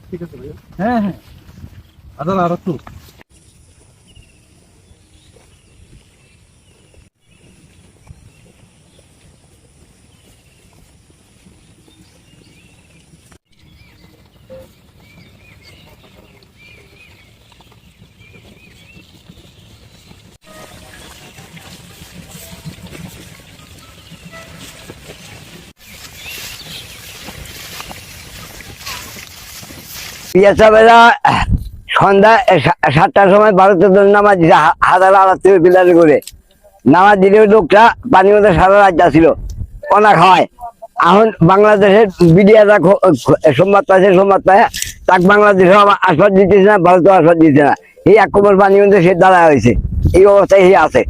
ঠিক আছে ভাইয়া। হ্যাঁ হ্যাঁ, আদাল আর একটু। পিয়াসাবেলা সন্ধ্যা 7টার সময় 12 নামাজ দিছে, হাজার আলাদা থেকে বিলাস করে নামাজ দিলে লোকটা পানির মধ্যে সারা রাত যাচ্ছিল কনা খাওয়ায়। এখন বাংলাদেশের মিডিয়াটা সংবাদ পাইছে, সংবাদ পায় তাক বাংলাদেশে আশ্বাস দিতেছে না, ভারত আশ্বাস দিচ্ছে না। এই এক কবর পানির মধ্যে সে দাঁড়া হয়েছে, এই অবস্থায় সে আছে।